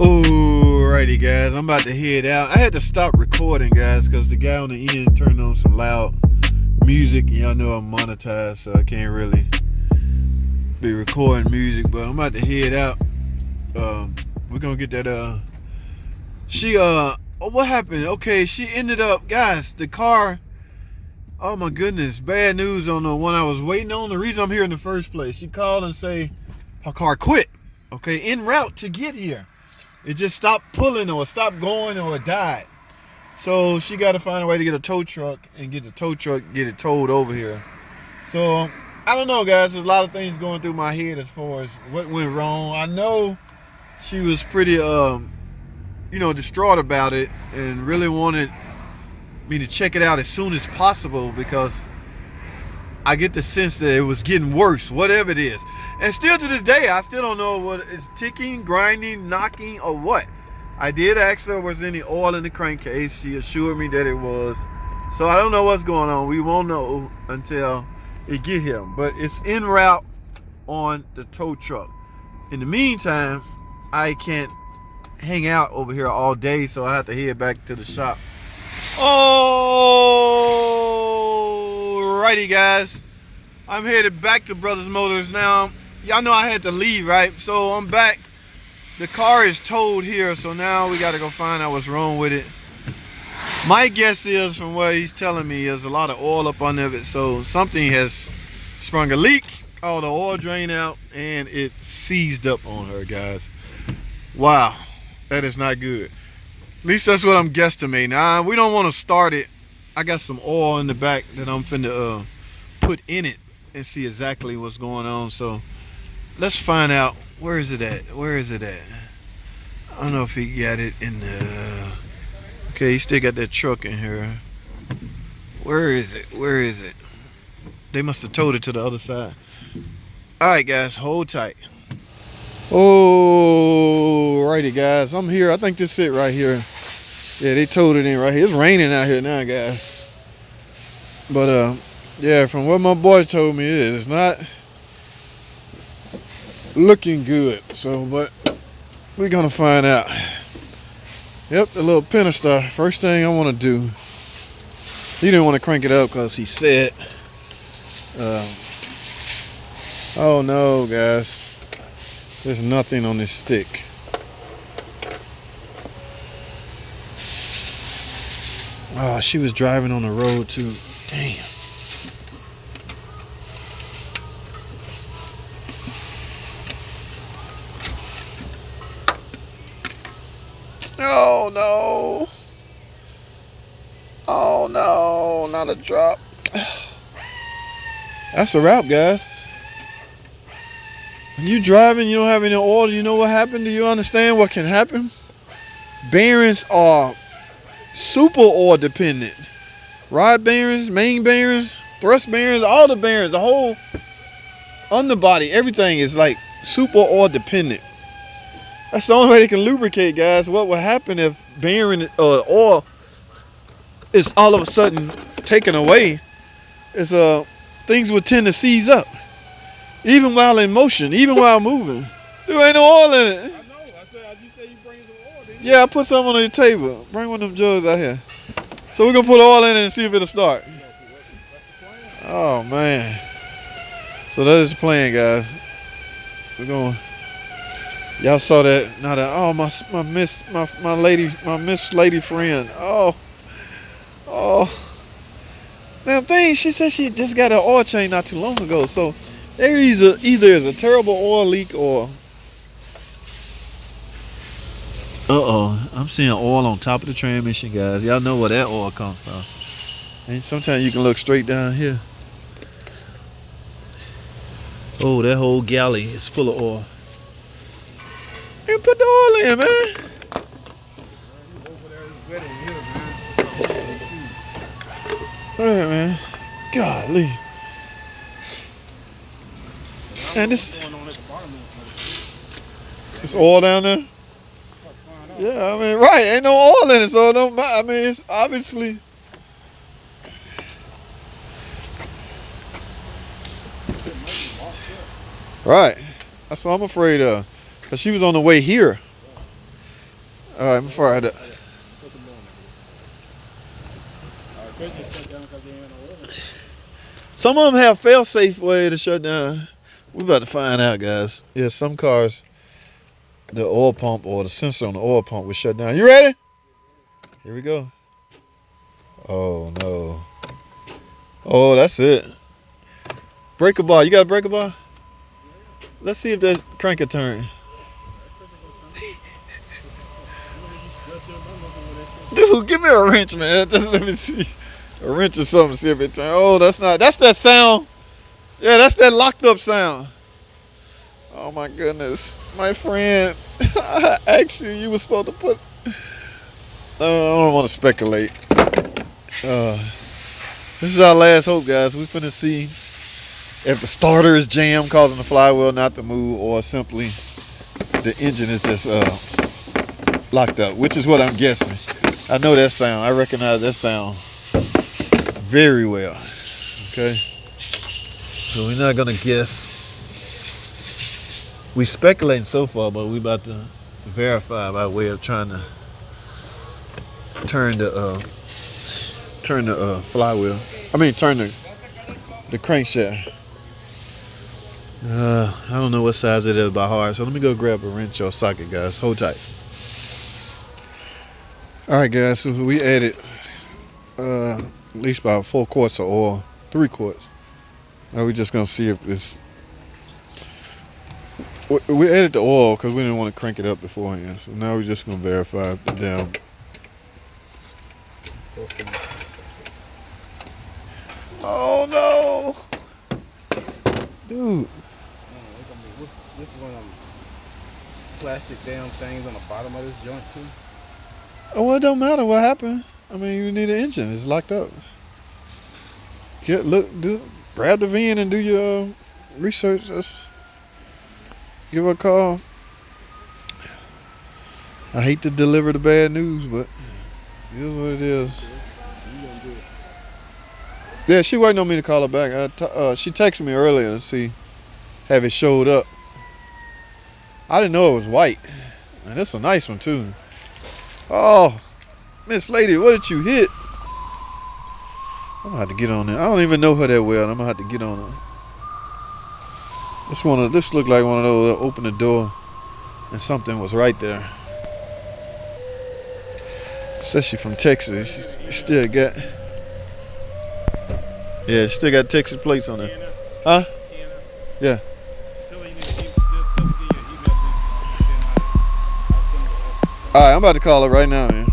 Alrighty, guys, I'm about to head out. I had to stop recording, guys, because the guy on the end turned on some loud music. Y'all know I'm monetized, so I can't really be recording music. But I'm about to head out. We're gonna get that. What happened? Okay, she ended up, guys. The car. Oh my goodness, bad news on the one I was waiting on. The reason I'm here in the first place, she called and say her car quit. Okay, en route to get here. It just stopped pulling or stopped going or it died. So she got to find a way to get a tow truck and get it towed over here. So I don't know, guys. There's a lot of things going through my head as far as what went wrong. I know she was pretty, distraught about it and really wanted me to check it out as soon as possible because I get the sense that it was getting worse, whatever it is. And still to this day, I still don't know what it's ticking, grinding, knocking, or what. I did ask her was any oil in the crankcase. She assured me that it was. So I don't know what's going on. We won't know until it get here. But it's en route on the tow truck. In the meantime, I can't hang out over here all day, so I have to head back to the shop. Alrighty, guys. I'm headed back to Brothers Motors now. Y'all know I had to leave, right? So I'm back. The car is towed here, so now we got to go find out what's wrong with it. My guess is, from what he's telling me, there's a lot of oil up under it, so something has sprung a leak. All the oil drained out, and it seized up on her, guys. Wow, that is not good. At least that's what I'm guesstimating. Now, we don't want to start it. I got some oil in the back that I'm finna put in it and see exactly what's going on. So let's find out. Where is it at? Where is it at? I don't know if he got it in the... Okay, he still got that truck in here. Where is it? Where is it? They must have towed it to the other side. Alright, guys, hold tight. Alrighty, guys, I'm here. I think this is it right here. Yeah, they towed it in right here. It's raining out here now, guys. But yeah, from what my boy told me, it's not looking good. So, but we're gonna find out. Yep, the little Pentastar. First thing I want to do. He didn't want to crank it up because he said, "Oh no, guys, there's nothing on this stick." Oh, she was driving on the road too. Damn. Oh no. Oh no, not a drop. That's a wrap, guys. When you driving, you don't have any oil, you know what happened? Do you understand what can happen? Bearings are super oil dependent. Rod bearings, main bearings, thrust bearings, all the bearings, the whole underbody, everything is like super oil dependent. That's the only way they can lubricate, guys. What will happen if bearing oil is all of a sudden taken away is things would tend to seize up. Even while in motion, even while moving. There ain't no oil in it. I know. You said you bring some oil, didn't you? Yeah, I put some on the table. Bring one of them jugs out here. So we're gonna put oil in it and see if it'll start. That's the plan. Oh man. So that is the plan, guys. We're going. Y'all saw that. Now that my miss lady friend. Oh. Now thing, she said she just got an oil change not too long ago. So there either is a terrible oil leak or I'm seeing oil on top of the transmission, guys. Y'all know where that oil comes from. And sometimes you can look straight down here. Oh, that whole galley is full of oil. And put the oil in, man. Alright, man. Golly. And this oil down there? Yeah, I mean, right. Ain't no oil in it, so it don't matter. I mean, it's obviously. Right. That's what I'm afraid of. Because she was on the way here. All right, I'm fired up. Put them on there. Just shut down because they ain't no oil. Some of them have fail-safe way to shut down. We about to find out, guys. Yeah, some cars, the oil pump or the sensor on the oil pump will shut down. You ready? Here we go. Oh no. Oh, that's it. Breaker bar. You got a breaker bar? Let's see if that crank will turn. Dude, give me a wrench, man. Just let me see. A wrench or something, see if it turns. Oh, that's that sound. Yeah, that's that locked up sound. Oh my goodness. My friend, actually, you were supposed to put, I don't want to speculate. This is our last hope, guys. We're finna see if the starter is jammed, causing the flywheel not to move, or simply the engine is just locked up, which is what I'm guessing. I know that sound. I recognize that sound very well. Okay. So we're not gonna guess. We speculating so far, but we about to verify by way of trying to turn the flywheel. I mean, turn the crankshaft. I don't know what size it is by heart, so let me go grab a wrench or a socket, guys. Hold tight. All right, guys. So we added at least about 4 quarts of oil, 3 quarts. Now we're just gonna see if this. We added the oil because we didn't want to crank it up beforehand. So now we're just gonna verify the damn. Oh no, dude. This is one of them plastic damn things on the bottom of this joint too. Oh, well, it don't matter what happened. I mean, you need an engine. It's locked up. Grab the VIN and do your research. Just give her a call. I hate to deliver the bad news, but it is what it is. Yeah, she waiting on me to call her back. She texted me earlier to see have it showed up. I didn't know it was white. And it's a nice one too. Oh, Miss Lady, what did you hit? I'm gonna have to get on there. I don't even know her that well. I'm gonna have to get on her. This looked like one of those that open the door and something was right there. Says she from Texas. She still got. Yeah, she still got Texas plates on there. Huh? Yeah. All right, I'm about to call her right now, man.